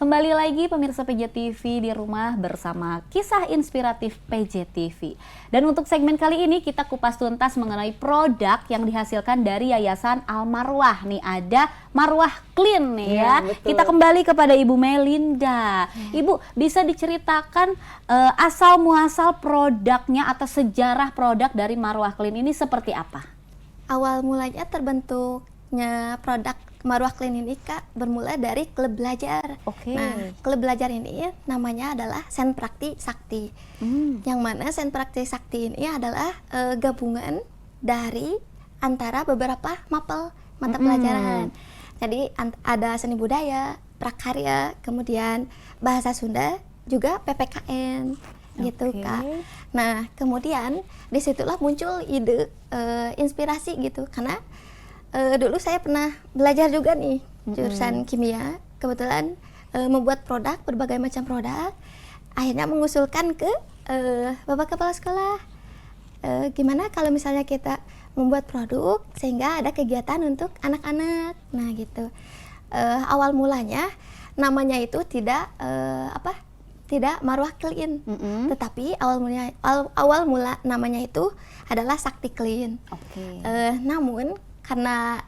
Kembali lagi pemirsa PJTV di rumah bersama kisah inspiratif PJTV. Dan untuk segmen kali ini kita kupas tuntas mengenai produk yang dihasilkan dari Yayasan Al Marwah. Nih ada Marwah Clean nih ya. Kita kembali kepada Ibu Melinda. Ibu bisa diceritakan asal muasal produknya atau sejarah produk dari Marwah Clean ini seperti apa? Awal mulanya terbentuknya produk Marwah Clean ini Kak bermula dari klub belajar. Nah, klub belajar ini namanya adalah Senprakti Sakti. Yang mana Senprakti Sakti ini adalah gabungan dari antara beberapa mapel mata pelajaran. Jadi ada seni budaya, prakarya, kemudian bahasa Sunda, juga PPKN gitu Kak. Nah, kemudian disitulah muncul ide inspirasi gitu karena dulu saya pernah belajar juga nih jurusan kimia, kebetulan membuat produk, berbagai macam produk. Akhirnya mengusulkan ke Bapak Kepala Sekolah, gimana kalau misalnya kita membuat produk sehingga ada kegiatan untuk anak-anak. Nah gitu. Awal mulanya namanya itu tidak Marwah Clean, tetapi awal mula namanya itu adalah Sakti Clean. Namun karena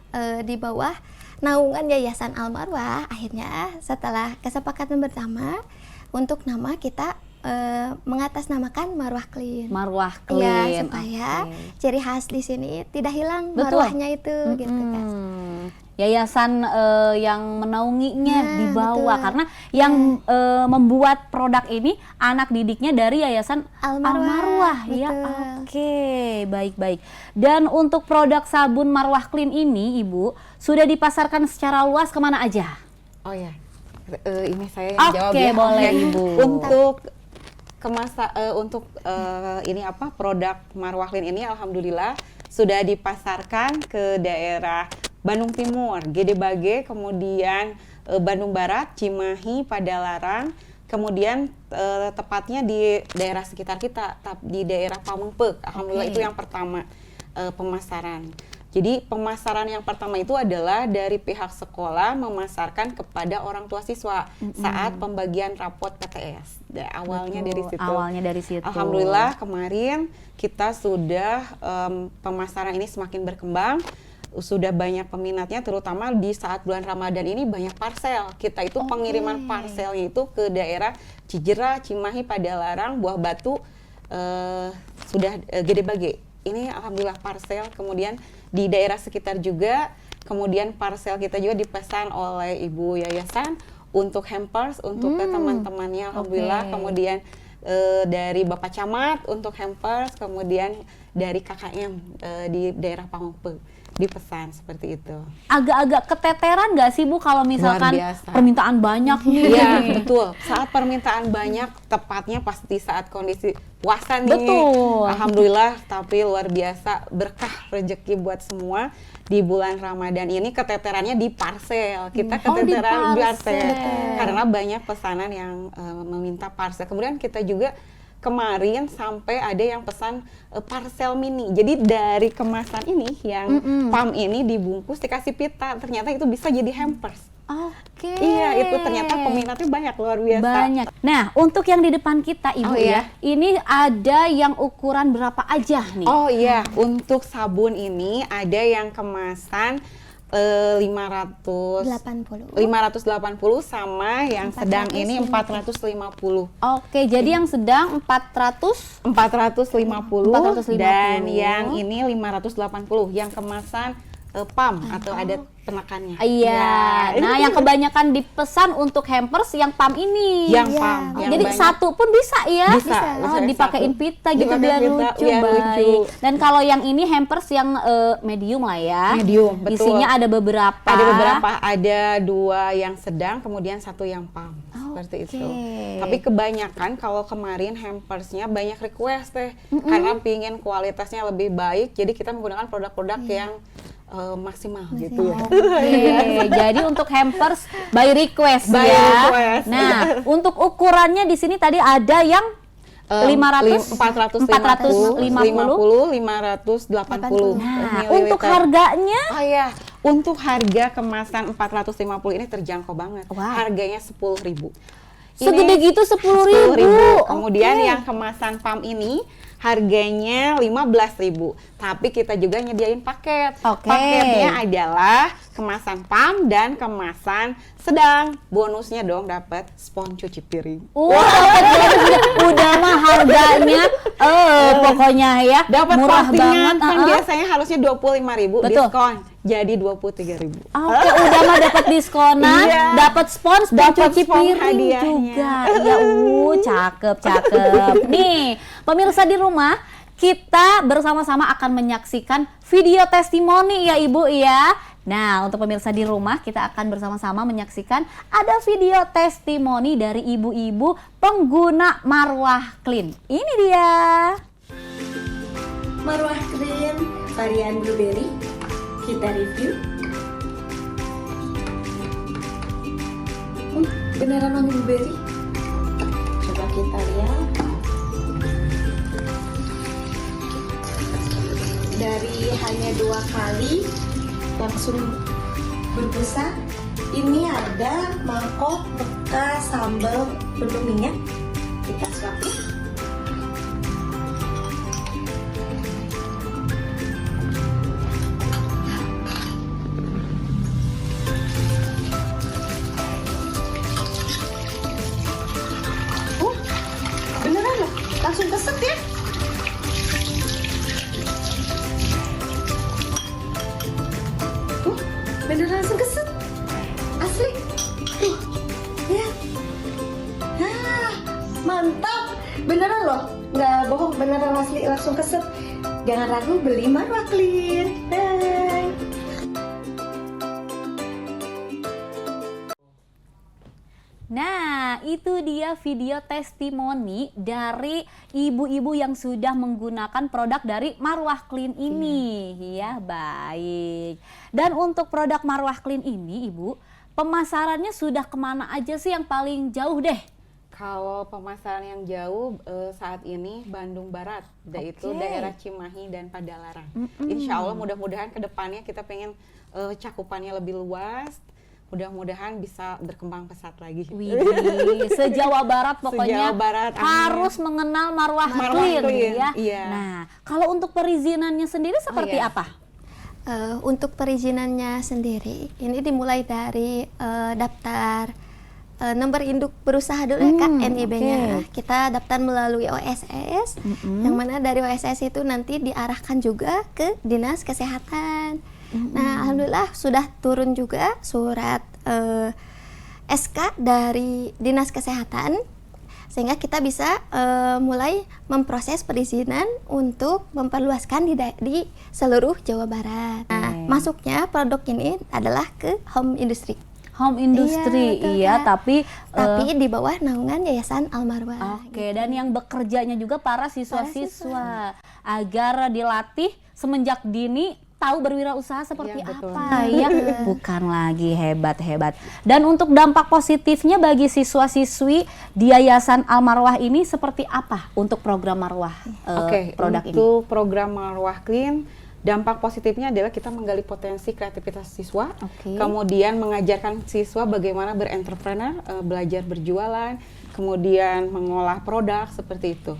di bawah naungan Yayasan Al Marwah, akhirnya setelah kesepakatan bersama untuk nama kita mengatasnamakan Marwah Clean. Marwah Clean. Ya, supaya ciri khas di sini tidak hilang marwahnya itu gitu kan. Yayasan yang menaunginya di bawah karena yang membuat produk ini anak didiknya dari Yayasan Al Marwah ya. Baik. Dan untuk produk sabun Marwah Clean ini Ibu sudah dipasarkan secara luas kemana aja? Oh ya, ini saya yang jawab ya. Boleh Ibu. Untuk produk Marwah Clean ini alhamdulillah sudah dipasarkan ke daerah Bandung Timur, Gede Bage, kemudian Bandung Barat, Cimahi, Padalarang, kemudian tepatnya di daerah sekitar kita, di daerah Pamengpeuk. Alhamdulillah itu yang pertama pemasaran. Jadi pemasaran yang pertama itu adalah dari pihak sekolah memasarkan kepada orang tua siswa saat pembagian rapot PTS. Awalnya dari situ. Alhamdulillah kemarin kita sudah pemasaran ini semakin berkembang. Sudah banyak peminatnya, terutama di saat bulan Ramadan ini banyak parcel. Kita itu pengiriman parselnya itu ke daerah Cijerah, Cimahi, Padalarang, Buah Batu, sudah Gede Bage. Ini alhamdulillah parcel, kemudian di daerah sekitar juga, kemudian parcel kita juga dipesan oleh Ibu Yayasan untuk hampers, untuk ke teman-temannya alhamdulillah, kemudian dari Bapak Camat untuk hampers, kemudian dari KKM di daerah Pamengpeuk dipesan seperti itu. Agak-agak keteteran nggak sih Bu kalau misalkan permintaan banyak nih? Iya betul. Saat permintaan banyak, tepatnya pasti saat kondisi puasa nih. Betul. Alhamdulillah, tapi luar biasa berkah rezeki buat semua di bulan Ramadan ini. Keteterannya di parcel. Kita keteteran di parcel karena banyak pesanan yang meminta parcel. Kemudian kita juga kemarin sampai ada yang pesan parcel mini. Jadi dari kemasan ini yang PAM ini dibungkus dikasih pita, ternyata itu bisa jadi hampers. Iya, itu ternyata peminatnya banyak, luar biasa. Banyak. Nah, untuk yang di depan kita Ibu ini ada yang ukuran berapa aja nih? Oh iya, untuk sabun ini ada yang kemasan 580 sama yang sedang ini 450. Jadi yang sedang 450 dan yang ini 580 yang kemasan PAM atau ada penekannya. Iya. Nah, yang kebanyakan dipesan untuk hampers yang PAM ini. Yang PAM. Jadi satu pun bisa ya? Bisa. Dipakein pita gitu biar lucu. Baik. Dan kalau yang ini hampers yang medium lah ya. Medium, betul. Isinya ada beberapa. Ada 2 yang sedang, kemudian 1 yang PAM. Seperti itu. Tapi kebanyakan kalau kemarin hampersnya banyak request karena pingin kualitasnya lebih baik. Jadi kita menggunakan produk-produk yang maksimal gitu ya. Jadi untuk hampers by request ya. Nah, untuk ukurannya di sini tadi ada yang 450, 580. Nah, untuk harganya? Untuk harga kemasan 450 ini terjangkau banget. Harganya 10.000. Segede gitu 10.000. Kemudian yang kemasan PAM ini harganya 15.000. Tapi kita juga nyediain paket. Paketnya adalah kemasan PAM dan kemasan sedang. Bonusnya dong dapat spons cuci piring. Udah mah harganya pokoknya ya dapat murah banget. Kan biasanya harusnya 25.000, diskon jadi 23.000. Oke, udah mah dapat diskonan, dapat spons cuci piring juga. Ya cakep. Nih, pemirsa di rumah, kita bersama-sama akan menyaksikan video testimoni ya Ibu ya. Nah, untuk pemirsa di rumah, kita akan bersama-sama menyaksikan ada video testimoni dari ibu-ibu pengguna Marwah Clean. Ini dia. Marwah Clean varian blueberry, kita review. Beneran wangi blueberry. Coba kita lihat. Dari hanya 2 kali langsung berbusa. Ini ada mangkok bekas sambal penuh minyak. Kita suapin. Beneran loh, langsung keset ya. Beneran langsung keset, asli. Ya, mantap, beneran loh, nggak bohong, beneran asli langsung keset. Jangan ragu, beli Marwah Clean. Bye. Nah, itu dia video testimoni dari ibu-ibu yang sudah menggunakan produk dari Marwah Clean ini. Ya, baik. Dan untuk produk Marwah Clean ini, Ibu, pemasarannya sudah kemana aja sih yang paling jauh deh? Kalau pemasaran yang jauh saat ini Bandung Barat, yaitu daerah Cimahi dan Padalarang. Insya Allah mudah-mudahan ke depannya kita pengen cakupannya lebih luas. Mudah-mudahan bisa berkembang pesat lagi. Widih, se-Jawa Barat pokoknya Se-Jawa Barat, harus mengenal Marwah Clean ya. Iya. Nah, kalau untuk perizinannya sendiri seperti apa? Untuk perizinannya sendiri, ini dimulai dari daftar nomor induk berusaha dulu ya Kak, NIB-nya. Kita daftar melalui OSS, yang mana dari OSS itu nanti diarahkan juga ke Dinas Kesehatan. Nah, alhamdulillah sudah turun juga surat SK dari Dinas Kesehatan, sehingga kita bisa mulai memproses perizinan untuk memperluaskan di seluruh Jawa Barat. Nah, masuknya produk ini adalah ke home industry. Home industry, iya, tapi di bawah naungan Yayasan Al-Marwah. Oke, dan yang bekerjanya juga para siswa-siswa agar dilatih semenjak dini tahu berwirausaha seperti apa ya, bukan lagi hebat. Dan untuk dampak positifnya bagi siswa-siswi di Yayasan Al-Marwah ini seperti apa untuk program Marwah produk ini? Untuk program Marwah Clean, dampak positifnya adalah kita menggali potensi kreativitas siswa, kemudian mengajarkan siswa bagaimana berentrepreneur, belajar berjualan, kemudian mengolah produk seperti itu.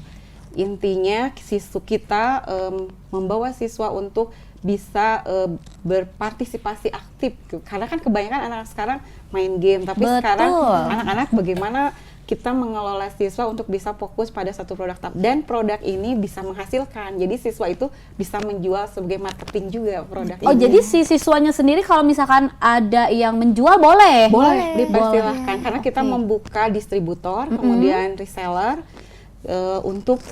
Intinya kita membawa siswa untuk bisa berpartisipasi aktif, karena kan kebanyakan anak sekarang main game, tapi sekarang anak-anak bagaimana kita mengelola siswa untuk bisa fokus pada satu produk, dan produk ini bisa menghasilkan, jadi siswa itu bisa menjual sebagai marketing juga produk ini. Jadi si siswanya sendiri kalau misalkan ada yang menjual boleh dipersilahkan, karena kita membuka distributor, kemudian reseller, untuk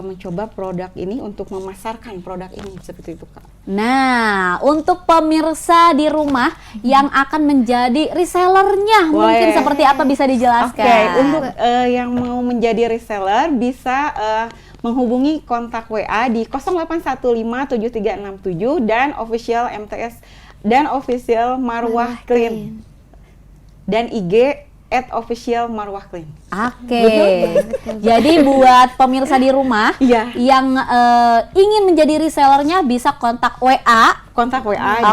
mencoba produk ini, untuk memasarkan produk ini, seperti itu Kak. Nah, untuk pemirsa di rumah yang akan menjadi resellernya, mungkin seperti apa bisa dijelaskan? Untuk yang mau menjadi reseller bisa menghubungi kontak WA di 08157367 dan official MTS dan official Marwah Clean dan IG @officialmarwahclean. Jadi buat pemirsa di rumah yang ingin menjadi resellernya bisa kontak WA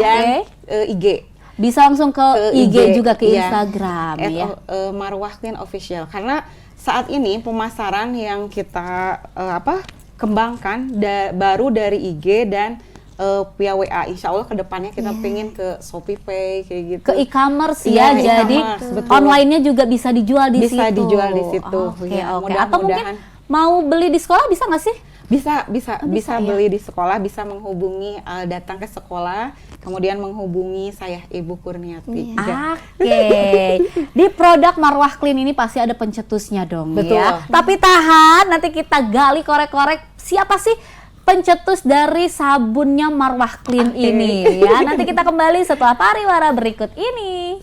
dan IG. Bisa langsung ke IG juga, ke iya. Instagram ya. Marwah Clean Official. Karena saat ini pemasaran yang kita kembangkan baru dari IG dan via WA. Insya Allah kedepannya kita pengen ke Shopee Pay kayak gitu. Ke e-commerce Iya, ya, jadi online-nya juga bisa dijual di situ. Bisa dijual di situ. Oke. Ya, Atau mungkin mau beli di sekolah bisa nggak sih? Bisa ya? beli di sekolah, bisa menghubungi datang ke sekolah, kemudian menghubungi saya Ibu Kurniati. Oke. Di produk Marwah Clean ini pasti ada pencetusnya dong. Betul. Ya. Tapi tahan, nanti kita gali korek-korek siapa sih pencetus dari sabunnya Marwah Clean ini ya. Nanti kita kembali setelah pariwara berikut ini.